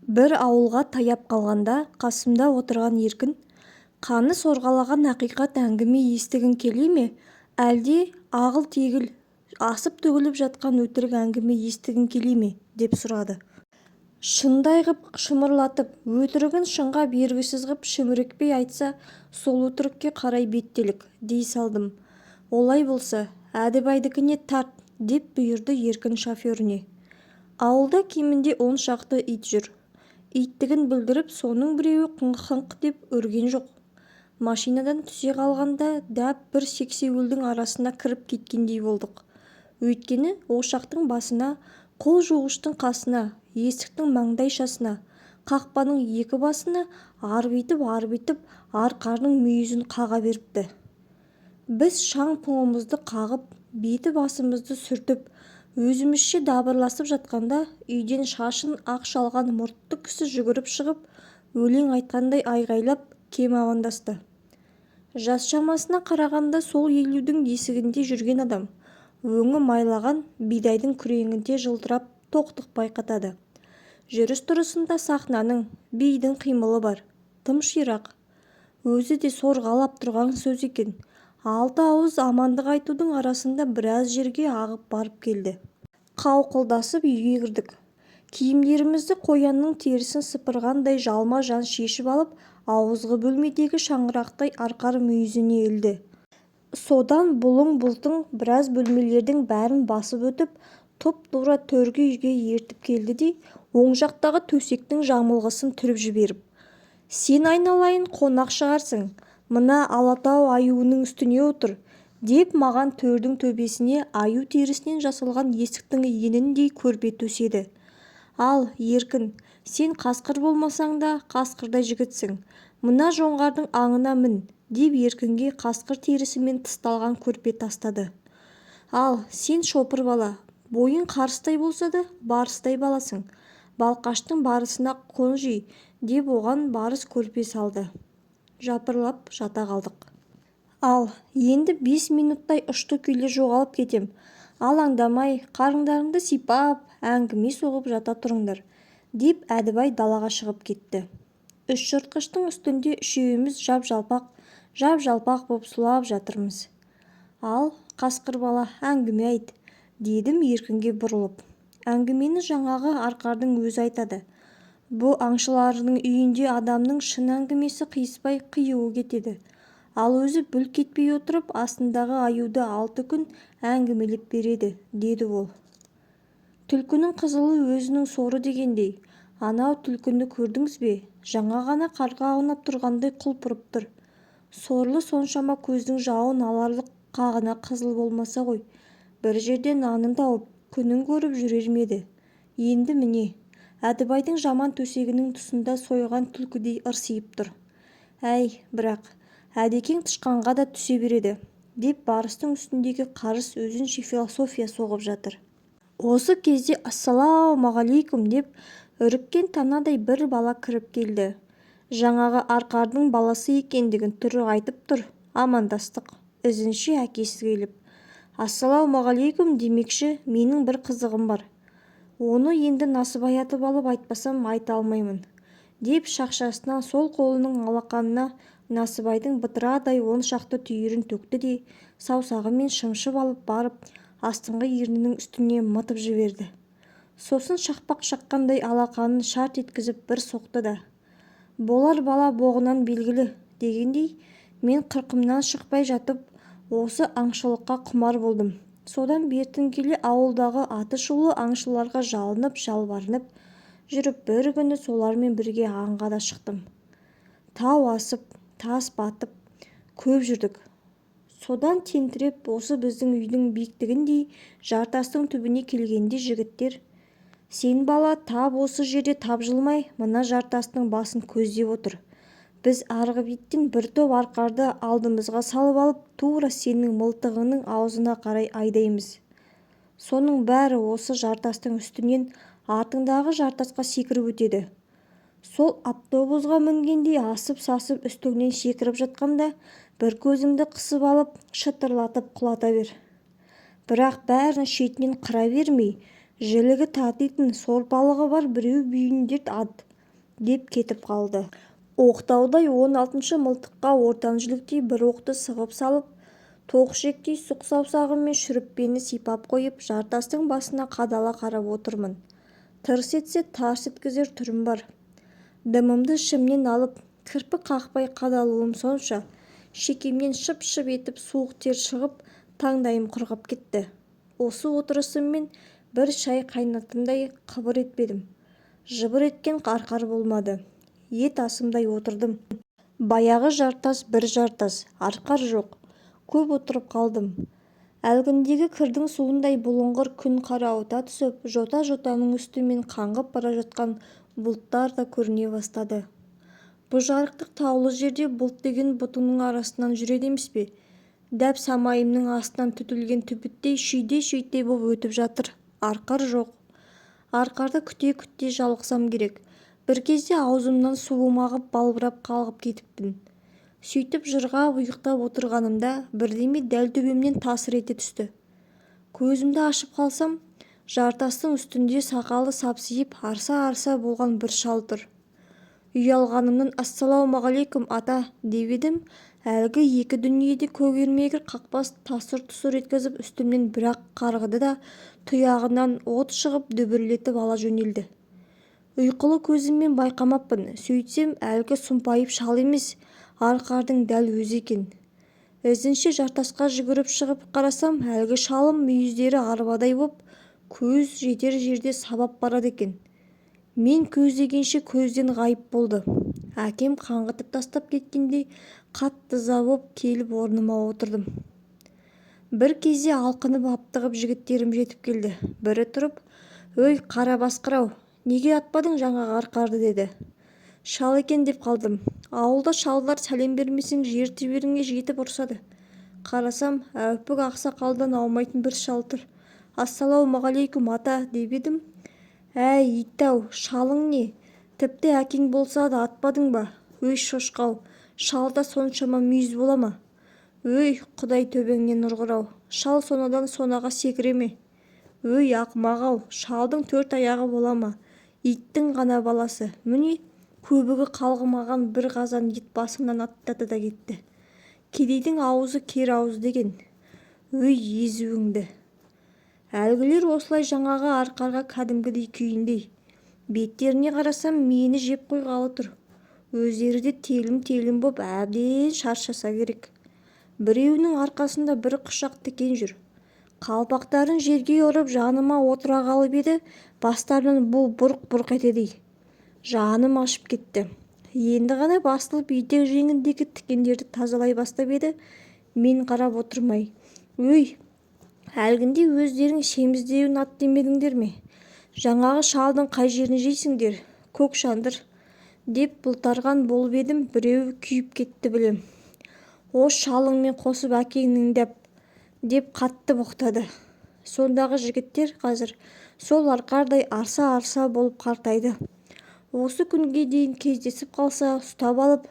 Бір ауылға таяп қалғанда қасымда отырған Еркін, қаны сорғалаған ақиқат әңгіме естігің келе ме, әлде ағыл-тегіл асып төгіліп жатқан өтірік әңгіме естігің келе ме деп сұрады. Шындай ғып шымырлатып, өтірігін шынға бергісіз ғып шімірікпей айтса, сол өтірікке қарай беттелік, дей салдым. Олай болса, Әдібайдікіне тарт, деп бұйырды Еркін шоферіне. Ауылда кемінде 10 шақты ит жүр. Иттігін білдіріп, соның біреуі қыңқ-қыңқ деп үрген жоқ. Машинадан түсе қалғанда дәп бір сексеуілдің арасына кіріп кеткендей болдық. Өйткені ошақтың басына, қол жуғыштың қасына, есіктің маңдайшасына, қақпаның екі басына арбитып, арқардың мүйізін қаға беріпті. Біз шаң-пұңымызды қағып, беті басымызды сүртіп, өзімізше дабырласып жатқанда үйден шашын ақ шалған мұртты кісі жүгіріп шығып, өлең айтқандай айғайлап, кем амандасты. Жас шамасына қарағанда сол елудің есігінде жүрген адам, өңі майлаған бидайдың күреңінде жылтырап тоқтық байқатады. Жүріс-тұрысында сахнаның, бидің қимылы бар, тым ширақ. Өзі де сорғалап тұрған сөз екен. 6 ауыз амандық айтудың арасында біраз жерге ағып барып келді. Қауқылдасып үйге кірдік. Киімдерімізді қоянның терісін сыпырғандай жалма-жан шешіп алып, ауызғы бөлмедегі шаңырақтай арқар мүйізіне ілді. Содан бұлың-бұлтың біраз бөлмелердің бәрін басып өтіп, тұп-тура төргі үйге ертіп келді де, оң жақтағы төсектің жамылғысын түріп жіберіп, «Сен айналайын қонақ шығарсың, мына Алатау аюының үстіне отыр», деп маған төрдің төбесіне аю терісінен жасалған есіктің еніндей көрпе төседі. «Ал, Еркін, сен қасқыр болмасаң да қасқырдай жігітсің, мына жоңғардың аңына мін», деп Еркінге қасқыр терісімен тысталған көрпе тастады. «Ал, сен шопыр бала, бойың қарыстай болса да барыстай баласың, балқаштың барысына қонжи», деп оған барыс көрпе салды. Жапырлап жата қалдық. «Ал, енді 5 минуттай ұшты-күйлі жоғалып кетем. Алаңдамай, қарындарыңды сипап, әңгіме соғып жата тұрыңдар», деп Әдібай далаға шығып кетті. Үш жыртқыштың үстінде үшеуміз жап-жалпақ боп сұлап жатырмыз. «Ал, қасқыр бала, әңгіме айт», дедім Еркінге бұрылып. «Әңгімені жаңағы арқардың өзі айтады. Бұ аңшыларының үйінде адамның шын әңгімесі қиыспай қиюы кетеді. Ал өзі бүл кетпей отырып, астындағы аюды 6 күн әңгімелеп береді», деді ол. «Түлкінің қызылы өзінің соры дегендей. Анау түлкіні көрдіңіз бе? Жаңа ғана қарға аунап тұрғандай құлпырып тұр. Сорлы соншама көздің жауын аларлық қағына қызыл болмаса ғой, бір жерде нанын тауып, күнін көріп жүрер ме еді. Енді міне, Әдібайдың жаман төсегінің тұсында сойған түлкідей ырсиып тұр. Әй, бірақ әдекең тышқанға да түсе береді», деп барыстың үстіндегі қарыс өзінше философия соғып жатыр. Осы кезде «Ассалаумағалейкум» деп үріккен танадай бір бала кіріп келді. Жаңағы арқардың баласы екендігін түрі айтып тұр. Амандастық. Ізінше әкесі келіп, «Ассалаумағалейкум» демекші, менің бір қызығым бар. Оны енді Насыбай атып алып айтпасам айта алмаймын, деп шақшасынан сол қолының алақанына Насыбайдың бытырадай 10 шақты түйірін төкті де, саусағымен шымшып алып барып, астыңғы ернінің үстіне мытып жіберді. Сосын шақпақ шаққандай алақанын шарт еткізіп бір соқты да, «Болар бала боғынан белгілі», дегендей, мен қырқымнан шықпай жатып, осы аңшылыққа құмар болдым. Содан бертін келе ауылдағы аты шулы аңшыларға жалынып-жалбарынып жүріп, бір күні солармен бірге аңға да шықтым. Тау асып, тас батып, көп жүрдік. Содан тентіреп, осы біздің үйдің биіктігіндей жартастың түбіне келгенде жігіттер, «Сен бала тап осы жерде тапжылмай, мына жартастың басын көздеп отыр. Біз арғы беттен бір топ арқарды алдымызға салып алып, тура сенің мылтығыңның аузына қарай айдаймыз. Соның бәрі осы жартастың үстінен артыңдағы жартасқа секіріп өтеді. Сол автобусға мінгендей асып-сасып үстіңнен секіріп жатқанда, бір көзіңді қысып алып, шытырлатып құлата бер. Бірақ бәрін шетінен қыра бермей, жілігі татитын сорпалығы бар біреу бүйіндет ат, деп кетіп қалды. Оқтаудай 16-шы мылтыққа ортан жүліктей бір оқты сығып салып, тоқшектей сұқ саусағыммен шүріппені сипап қойып, жартастың басына қадала қарап отырмын. Тырс етсе тарс еткізер түрім бар. Дымымды ішімнен алып, кірпік қақпай қадалуым сонша, шекемнен шып-шып етіп суық тер шығып, таңдайым құрғап кетті. Осы отырысыммен бір шай қайнатымдай қыбыр етпедім. Жыбыр еткен қарқар болмады. Ет асымдай отырдым. Баяғы жартас бір жартас, арқар жоқ. Көп отырып қалдым. Әлгіндегі кірдің суындай бұлыңғыр күн қарауыта түсіп, жота-жотаның үстімен қаңғып бара жатқан бұлттар да көріне бастады. Бұл жарықтық таулы жерде бұлт деген бұтының арасынан жүреді емес пе? Дәп самайымның астынан түтілген түбіттей шүйде-шүйде боп өтіп жатыр. Арқар жоқ. Арқарды күте-күте жалықсам керек. Бір кезде аузымнан суым ағып балбырап қалғып кетіппін. Сөйтіп жырғап ұйықтап отырғанымда бірдеме дәл төбемнен тасыр ете түсті. Көзімді ашып қалсам, жартастың үстінде сақалы сапсиып арса-арса болған бір шал тұр. Ұялғанымнан «Ассалаумағалейкум, ата» деп едім, әлгі екі дүниеде көгермегір қақпас тасыр-тұсыр еткізіп үстімнен бір-ақ қарғыды да тұяғынан от шығып дүбірлетіп ала жөнелді. Ұйқылы көзіммен байқамаппын, сөйтсем әлгі сұмпайып шал емес, арқардың дәл өзі екен. Ізінше жартасқа жүгіріп шығып қарасам, әлгі шалым мүйіздері арбадай боп, көз жетер жерде сабап барады екен. Мен көздегенше көзден ғайып болды. Әкем қаңғытып тастап кеткендей қатты ыза боп келіп орныма отырдым. Бір кезде алқынып аптығып жігіттерім жетіп келді. Бірі тұрып, «Өй, қара басқырау, неге атпадың жаңағы арқарды?» деді. Шал екен деп қалдым. Ауылда шалдар сәлем бермесең жер теберіңе жетіп ұрсады. Қарасам, әупік ақсақалдан аумайтын бір шал тұр. «Ассалаумағалейкум, ата» деп едім. «Әй, ит-ау, шалың не? Тіпті әкең болса да атпадың ба? Өй, шошқау, шалда соншама мүйіз бола ма? Өй, құдай төбеңнен ұрғыр-ау, шал сонадан сонаға секіре ме? Өй, ақымақ-ау, шалдың 4 аяғы бола ма? Иттің ғана баласы. Міне, көбігі қалғымаған бір қазан ет басымнан аттады да кетті. Кедейдің аузы кер ауыз деген. Өй, езуіңді!» Әлгілер осылай жаңағы арқарға кәдімгідей күйіндей. Беттеріне қарасам, мені жеп қойғалы тұр. Өздері де телім-телім боп әбден шаршаса керек. Біреуінің арқасында бір құшақ тікен жүр. Қалпақтарын жерге ұрып жаныма отыра қалып еді, бастарынан бұл бұрқ-бұрқ етеді. Жаным ашып кетті. Енді ғана басылып етек жеңіндегі тікендерді тазалай бастап еді, мен қарап отырмай, «Өй, әлгінде өздерің семіздеуін ат демедіңдер ме? Жаңағы шалдың қай жерін жейсіңдер? Көк шандыр» деп бұлтарған болып едім, біреу күйіп кетті білем. «О, шалыңмен қосып әкеңнің деп қатты боқтады. Сондағы жігіттер қазір сол арқардай арса-арса болып қартайды. Осы күнге дейін кездесіп қалса, ұстап алып,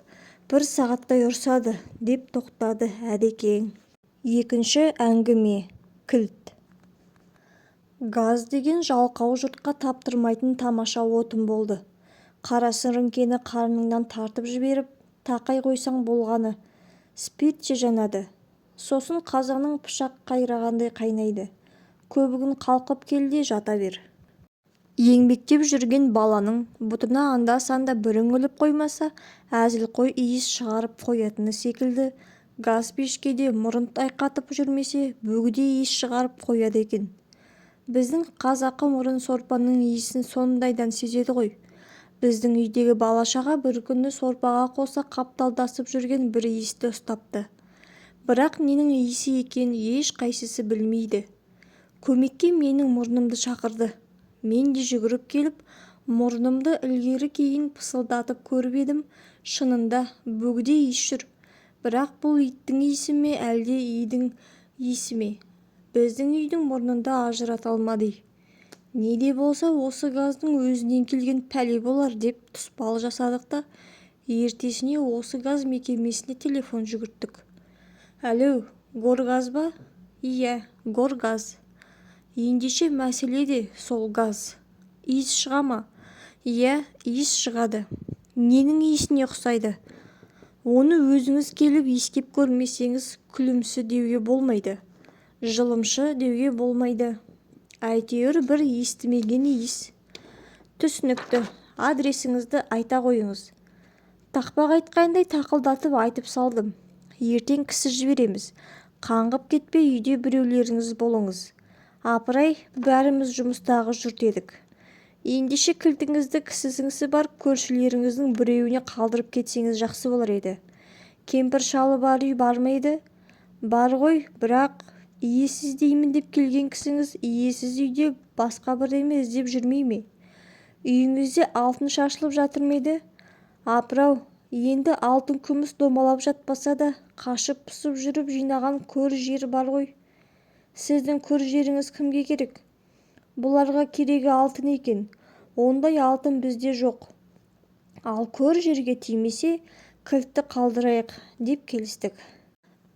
1 сағаттай ұрсады» деп тоқтады әдекең. Екінші әңгіме. Кілт. Газ деген жалқау жұртқа таптырмайтын тамаша отын болды. Қара сіріңкені қарныңнан тартып жіберіп, тақай қойсаң болғаны. Спиртше жанады. Сосын қазанның пышақ қайрағандай қайнайды. Көбігін қалқып кел де жата бер. Еңбектеп жүрген баланың бұтына анда-санда бір үңіліп қоймаса, әзілқой иіс шығарып қоятыны секілді, газ пешкеде мұрын тайқатып жүрмесе, бөгде иіс шығарып қояды екен. Біздің қазақы мұрын сорпаның иісін сондайдан сезеді ғой. Біздің үйдегі бала-шаға бір күні сорпаға қоса қапталдасып жүрген бір иісті ұстапты. Бірақ ненің иісі екенін еш қайсысы білмейді. Көмекке менің мұрнымды шақырды. Мен де жүгіріп келіп, мұрнымды ілгері-кейін пысылдатып көріп едім. Шынында бөгде иіс жүр. Бірақ бұл иттің иісі ме, әлде идің иісі ме? Біздің үйдің мұрнында ажырата алмады. Не де болса осы газдың өзінен келген пәле болар деп тұспал жасадық та, ертесіне осы газ мекемесіне телефон жүгірттік. «Әлу, Горгаз ба?» «Иә, Горгаз». «Ендеше мәселе де сол газ. Иіс шыға ма?» Иә, иіс шығады. Ненің иісіне ұқсайды? Оны өзіңіз келіп иіскеп көрмесеңіз, күлімсі деуге болмайды, жылымшы деуге болмайды. Әйтеуір бір естімеген иіс. Түсінікті. Адресіңізді айта қойыңыз. Тақпақ айтқандай тақылдатып айтып салдым. Ертең кісі жібереміз. Қаңғып кетпей үйде біреулеріңіз болыңыз. Апырай, бәріміз жұмыстағы жұрт едік. Ендеше кілтіңізді кісісіңісі бар көршілеріңіздің біреуіне қалдырып кетсеңіз жақсы болар еді. Кемпір шалы бар үй бар ма еді? Бар ғой, бірақ иесіз деймін деп келген кісіңіз иесіз үйде басқа бірдеме іздеп жүрмей ме? Үйіңізде алтын шашылып жатыр ма еді? Апырау, енді алтын күміс домалап жатпаса да қашып пысып жүріп жинаған көр жер бар ғой. Сіздің көр жеріңіз кімге керек? Бұларға керегі алтын екен. Ондай алтын бізде жоқ. Ал көр жерге тимесе, кілтті қалдырайық деп келістік.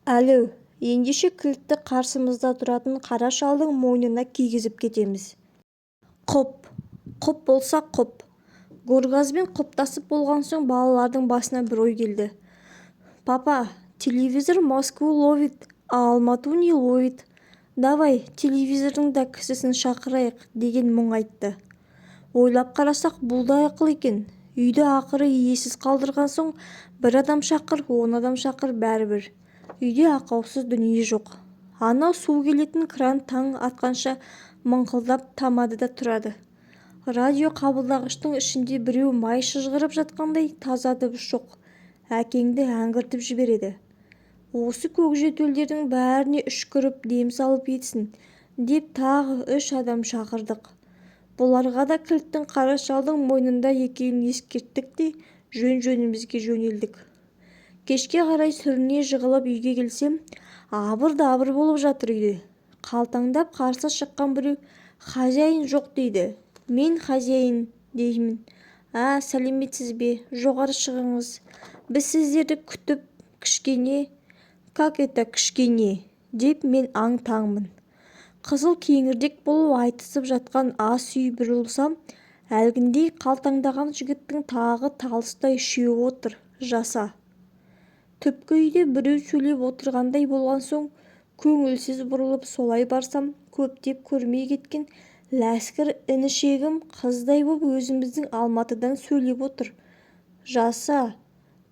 Әлеу, ендеше кілтті қарсымызда тұратын қара шалдың мойнына кигізіп кетеміз. Құп болса құп. Горгазбен құптасып болған соң балалардың басына бір ой келді. Папа, телевизор Москву ловит, а Алмату не ловит. Давай, телевизордың да кісісін шақырайық деген мұң айтты. Ойлап қарасақ, бұл да ақыл екен. Үйді ақыры иесіз қалдырған соң, бір адам шақыр, 10 адам шақыр, бәрібір. Үйде ақаусыз дүние жоқ. Анау су келетін кран таң атқанша мыңқылдап тамады да тұрады. Радио қабылдағыштың ішінде біреу май шыжғырып жатқандай таза дыбыс жоқ. Әкеңді әңгіртіп жібереді. Осы көкжетөлдердің бәріне үшкіріп дем салып етсін деп тағы 3 адам шақырдық. Бұларға да кілттің қара шалдың мойнында екенін ескерттік те жөн-жөнімізге жөнелдік. Кешке қарай сүріне жығылып үйге келсем, абыр-дабыр болып жатыр үйде. Қалтаңдап қарсы шыққан біреу «Хозяин жоқ» дейді. Мен хозяин деймін. Сәлеметсіз бе? Жоғары шығыңыз. Біз сіздерді күтіп кішкене... Как это кішкене? Деп мен аң-таңмын. Қызыл кеңірдек болып айтысып жатқан ас үй бұрылсам, әлгіндей қалтаңдаған жігіттің тағы талыстай үшеуі отыр, жаса. Түпкі үйде біреу сөйлеп отырғандай болған соң, көңілсіз бұрылып солай барсам, көптеп көрмей кеткен ләскір інішегім қыздай боп өзіміздің Алматыдан сөйлеп отыр. Жаса,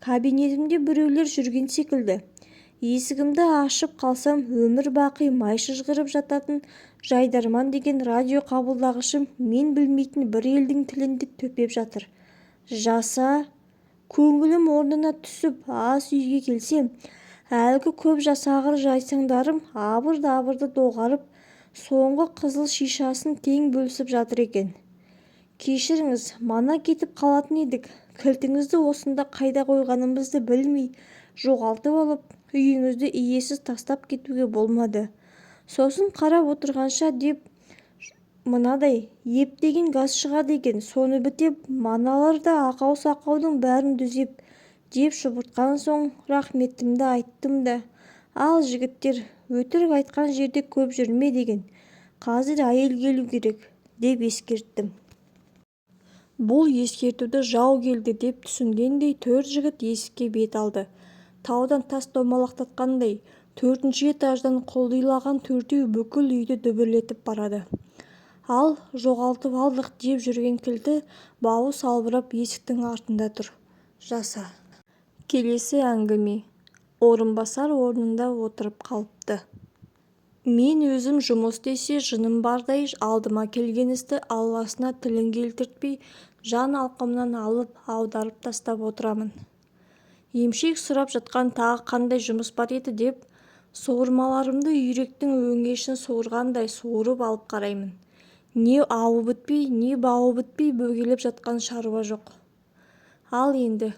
кабинетімде біреулер жүрген секілді. Есігімді ашып қалсам, өмір бақи май шыжғырып жататын Жайдарман деген радио қабылдағышым мен білмейтін бір елдің тілінде төпеп жатыр. Жаса, көңілім орнына түсіп ас үйге келсем, әлгі көп жасағыр жайсаңдарым абыр-дабырды доғарып, соңғы қызыл шишасын тең бөлісіп жатыр екен. Кешіріңіз, мана кетіп қалатын едік. Кілтіңізді осында қайда қойғанымызды білмей, жоғалтып алып, үйіңізді иесіз тастап кетуге болмады. Сосын қарап отырғанша деп мынадай ептеген газ шығады екен, соны бітеп, маналар да ақау-сақаудың бәрін дүзеп, деп шұбыртқан соң рахметімді айттым да. Ал жігіттер, өтірік айтқан жерде көп жүрме деген. Қазір әйел келу керек, деп ескерттім. Бұл ескертуді жау келді деп түсінгендей 4 жігіт есікке бет алды. Таудан тас домалақтатқандай 4-ші этаждан құлдилаған 4-еу бүкіл үйді дүбірлетіп барады. Ал жоғалтып алдық деп жүрген кілті бауы салбырап есіктің артында тұр. Жаса. Келесі әңгіме. Орынбасар орнында отырып қалыпты. Мен өзім жұмыс десе жыным бардай алдыма келген істі алласына тілін келтіртпей жан алқымнан алып аударып тастап отырамын. Емшек сұрап жатқан тағы қандай жұмыс бар еді деп суырмаларымды үйректің өңешін суырғандай суырып алып қараймын. Не ауы бітпей, не бауы бітпей бөгеліп жатқан шаруа жоқ. Ал енді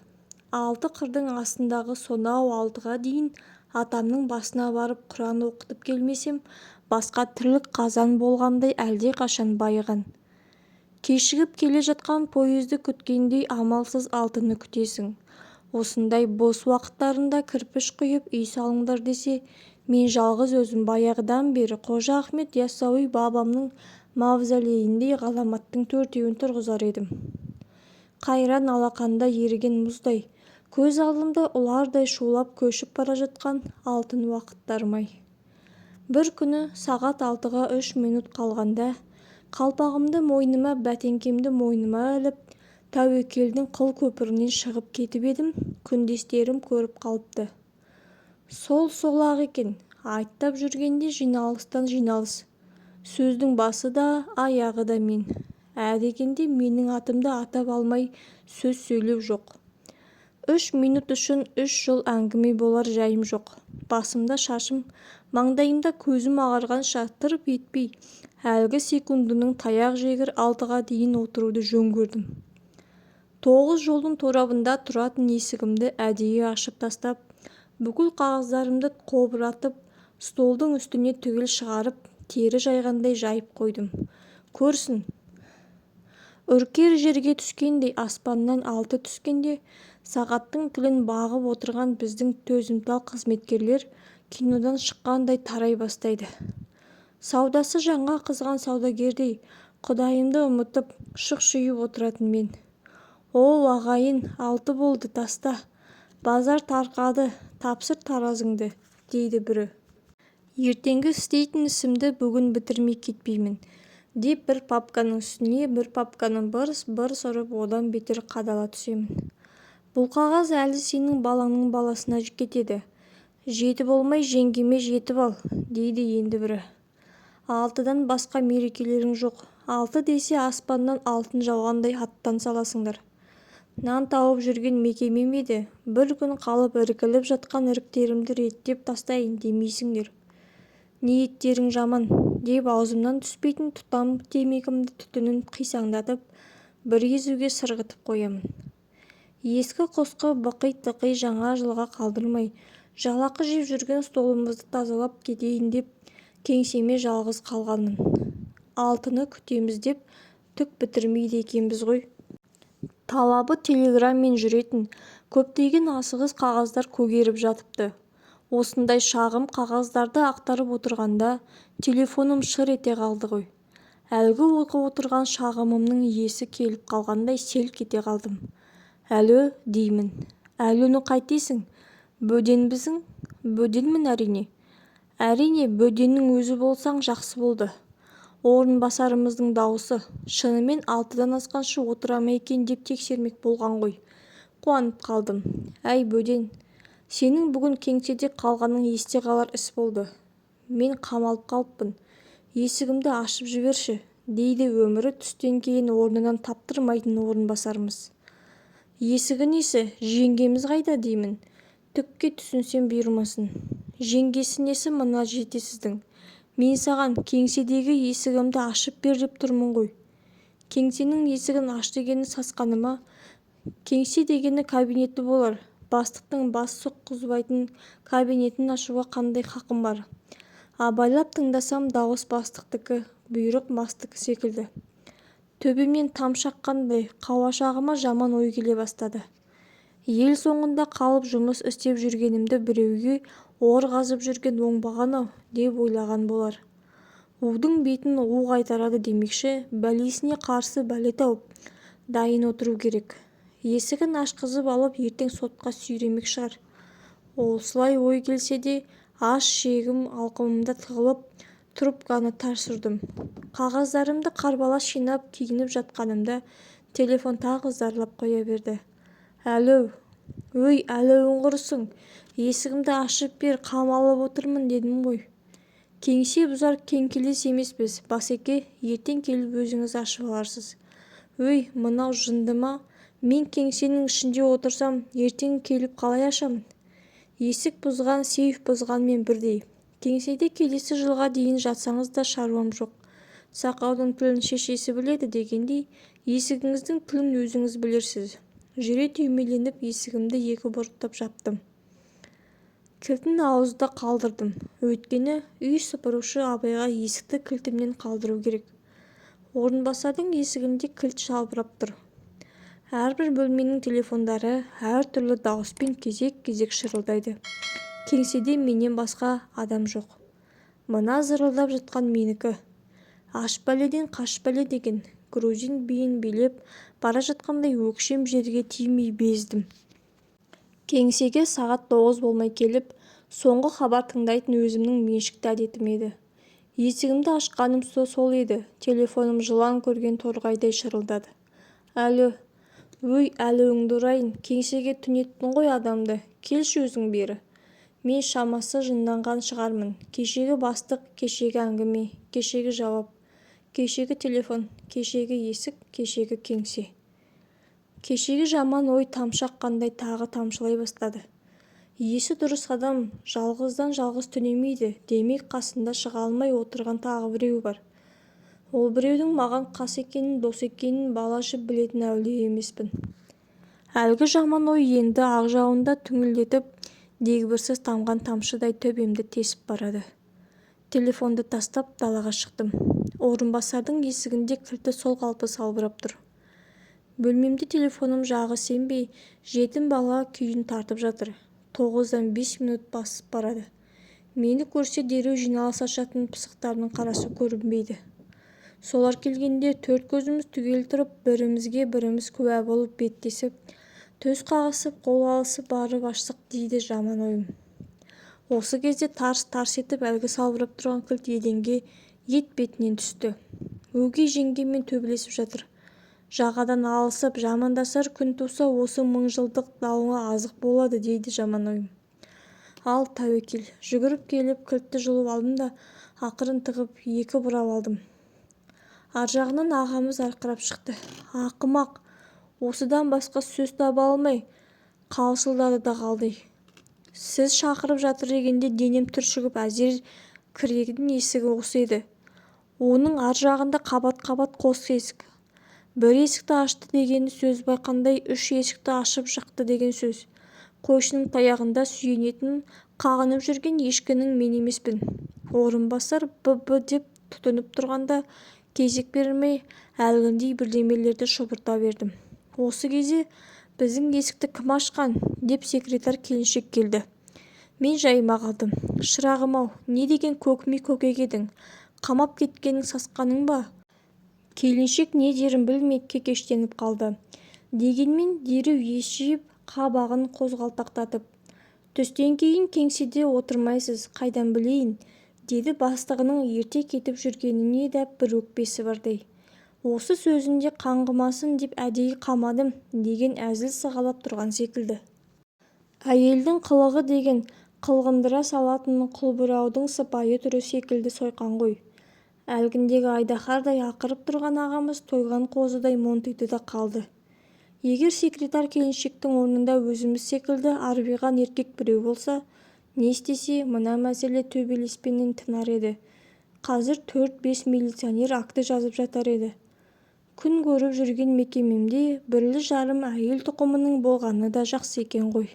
6 қырдың астындағы сонау 6-ға дейін атамның басына барып Құран оқытып келмесем, басқа тірлік қазан болғандай әлде қашан байыған. Кешігіп келе жатқан пойызды күткендей амалсыз алтынны күтесің. Осындай бос уақыттарында кірпіш құйып үй салыңдар десе, мен жалғыз өзім баяғыдан бері Қожа Ахмет Яссауи бабамның мавзолейіндей ғаламаттың 4-еуін тұрғызар едім. қайран алақанда еріген мұздай, көз алдымда ұлардай шулап көшіп бара жатқан алтын уақыттарым-ай. Бір күні сағат 6-ға 3 минут қалғанда, қалпағымды мойныма, бәтеңкемді мойныма іліп, Тәуекелдің қыл көпірінен шығып кетіп едім, күндестерім көріп қалыпты. Сол-ақ екен, айттап жүргенде жиналыстан жиналыс. Сөздің басы да, аяғы да мен. Дегенде менің атымды атап алмай сөз сөйлеу жоқ. 3 минут үшін 3 жыл әңгіме болар жайым жоқ. Басымда шашым, маңдайымда көзім ағарғанша тырп етпей, әлгі секундының таяқ жегір 6-ға дейін отыруды жөн көрдім. 9 жолдың торабында тұратын есігімді әдейі ашып тастап, бүкіл қағаздарымды қобыратып, столдың үстіне түгел шығарып, тері жайғандай жайып қойдым. Көрсін. Үркер жерге түскендей аспаннан 6 түскенде, сағаттың тілін бағып отырған біздің төзімтал қызметкерлер кинодан шыққандай тарай бастайды. Саудасы жаңа қызған саудагердей, құдайымды ұмытып, шұқшиып отыратын мен. О, ағайын, 6 болды, таста. Базар тарқады, тапсыр таразыңды, дейді бірі. Ертеңгі істейтін ісімді бүгін бітірмей кетпеймін, деп бір папканың үстіне бір папканың бырс-бырс ұрып, одан бетер қадала түсемін. Бұл қағаз әлі сенің балаңның баласына кетеді. Жеті болмай жеңгеме жетіп ал, дейді енді бірі. 6-дан басқа мерекелерің жоқ. 6 десе аспаннан алтын жауғандай аттан саласыңдар. Нан тауып жүрген мекемем еді, бір күн қалып іркіліп жатқан іріктерімді реттеп тастайын демейсіңдер. Ниеттерің жаман, деп аузымнан түспейтін тұтам темекімді түтінін қисаңдатып, бір езуге сырғытып қоямын. Ескі құсқы бықи-тықи жаңа жылға қалдырмай, жалақы жеп жүрген столымызды тазалап кетейін деп, кеңсеме жалғыз қалғанмын. 6-ны күтеміз деп, түк бітірмейді екенбіз ғой. Талабы телеграммен жүретін көптеген асығыс қағаздар көгеріп жатыпты. Осындай шағым қағаздарды ақтарып отырғанда телефоным шыр ете қалды ғой. Әлгі оқып отырған шағымымның иесі келіп қалғандай селк ете қалдым. Әлі, деймін. Әліні қайтесің? Бөденбісің? Бөденмін әрине. Әрине, бөденнің өзі болсаң жақсы болды. Орынбасарымыздың дауысы, шынымен 6-дан асқанша отыра ма екен деп тексермек болған ғой. Қуанып қалдым. Әй бөден, сенің бүгін кеңседе қалғаның есте қалар іс болды. Мен қамалып қалыппын. Есігімді ашып жіберші, дейді өмірі түстен кейін орнынан таптырмайтын орынбасарымыз. Есігі несі, жеңгеміз қайда деймін. Түкке түсінсем бұйырмасын. Жеңгесі несі мына жетесіздің. Мен саған кеңседегі есігімді ашып бер деп тұрмын ғой. Кеңсенің есігін аш дегені сасқаныма, кеңсе дегені кабинеті болар. Бастықтың бас соққызбайтын кабинетін ашуға қандай хақым бар? Абайлап тыңдасам дауыс бастықтікі, бұйрық мастікі секілді. Төбемнен тамшаққандай қауашағыма жаман ой келе бастады. Ел соңында қалып жұмыс істеп жүргенімді біреуге ор қазып жүрген оңбаған-ау деп ойлаған болар. Удың бетін у қайтарады демекші, бәлесіне қарсы бәле тауып, дайын отыру керек. Есігін ашқызып алып ертең сотқа сүйремек шығар. Осылай ой келсе де, аш шегім алқымымда тығылып, трубканы тарс ұрдым. Қағаздарымды қарбалас жинап киініп жатқанымда телефон тағы зарлап қоя берді. Әлі, өй, әлі құрысың. Есігімді ашып бер, қамалып отырмын дедім ғой. Кеңсе бұзар кеңкелес емеспіз, Басеке, ертең келіп өзіңіз ашып аларсыз. Өй, мынау жынды ма? Мен кеңсенің ішінде отырсам, ертең келіп қалай ашамын? Есік бұзған, сейф бұзғанмен бірдей. Кеңседе келесі жылға дейін жатсаңыз да шаруам жоқ. Сақаудың тілін шешесі біледі дегендей, есігіңіздің тілін өзіңіз білерсіз. Жүре түймеленіп есігімді екі бұрыптап жаптым. Кілтін ауызда қалдырдым. Өйткені үй сыпырушы абайға есікті кілтімнен қалдыру керек. Орынбасардың есігінде кілт шалбырап тұр. Әрбір бөлменің телефондары әр түрлі дауыспен кезек-кезек шырылдайды. Кеңседе менен басқа адам жоқ. Мына зырылдап жатқан менікі. Аш бәледен қаш бәле деген грузин биін билеп бара жатқандай өкшем жерге тимей бездім. Кеңсеге сағат 9 болмай келіп, соңғы хабар тыңдайтын өзімнің меншікті әдетім еді. Есігімді ашқаным сол еді. Телефоным жылан көрген торғайдай шырылдады. Әлі, өй, әлуіңді ұрайын, кеңсеге түнеттің ғой адамды, келші өзің бері. Мен шамасы жынданған шығармын. Кешегі бастық, кешегі әңгіме, кешегі жауап, кешегі телефон, кешегі есік, кешегі кеңсе. Кешегі жаман ой тамшаққандай тағы тамшылай бастады. Есі дұрыс адам жалғыздан жалғыз түнемейді, демек қасында шыға алмай отырған тағы біреу бар. Ол біреудің маған қас екенін, дос екенін балашы білетін әулие емеспін. Әлгі жаман ой енді ақ жауында түңілдетіп, дегбірсіз тамған тамшыдай төбемді тесіп барады. Телефонды тастап далаға шықтым. Орынбасардың есігінде кілті сол қалпы салбырап тұр. Бөлмемде телефоным жағы сенбей, жетім бала күйін тартып жатыр. 9-дан 5 минут басып барады. Мені көрсе дереу жиналыс ашатын пысықтардың қарасы көрінбейді. Солар келгенде төрт көзіміз түгел тұрып, бірімізге біріміз куә болып беттесіп, төс қағысып, қол алысып барып аштық дейді жаман ойым. Осы кезде тарс-тарс етіп әлгі салбырап тұрған кілт еденге ет бетінен түсті. Өгей жеңгемен төбелесіп жатыр. Жағадан алысып, жамандасар күн туса, осы мыңжылдық дауыңа азық болады дейді жаман ойым. Ал тәуекел, жүгіріп келіп кілтті жұлып алдым да ақырын тығып екі бұрап алдым. Ар жағынан ағамыз арқырап шықты. Ақымақ, осыдан басқа сөз таба алмай қалшылдады да қалды. Сіз шақырып жатыр дегенде денем түршігіп әзер кіретін есігі осы еді. Оның ар жағында қабат-қабат қос есік. Бір есікті ашты дегені сөз байқандай, үш есікті ашып шықты деген сөз. Қойшының таяғында сүйенетін, қағынып жүрген ешкінің мен емеспін. Орынбасар б деп тұтынып тұрғанда кезек бермей әлгіндей бірдемелерді шұбырта бердім. Осы кезде біздің есікті кім ашқан деп секретар келіншек келді. Мен жайыма қалдым. Шырағым-ау, не деген көкмей көкек едің? Қамап кеткенің сасқаның ба? Келіншек не дерін білмей кекештеніп қалды. Дегенмен дереу ес жиып, қабағын қозғалтақтатып, түстен кейін кеңседе отырмайсыз, қайдан білейін, деді. Бастығының ерте кетіп жүргеніне дәп бір өкпесі бардай. Осы сөзінде қаңғымасын деп әдейі қамадым деген әзіл сығалап тұрған секілді. Әйелдің қылығы деген қылғындыра салатын құлбыраудың сыпайы түрі секілді сойқан ғой. Әлгіндегі айдаһардай ақырып тұрған ағамыз тойған қозыдай монтиды да қалды. Егер секретар келіншектің орнында өзіміз секілді арбиған еркек біреу болса, не істесе мына мәселе төбелеспенен тынар еді. Қазір 4-5 милиционер акті жазып жатар еді. Күн көріп жүрген мекемемде бірлі жарым әйел тұқымының болғаны да жақсы екен ғой.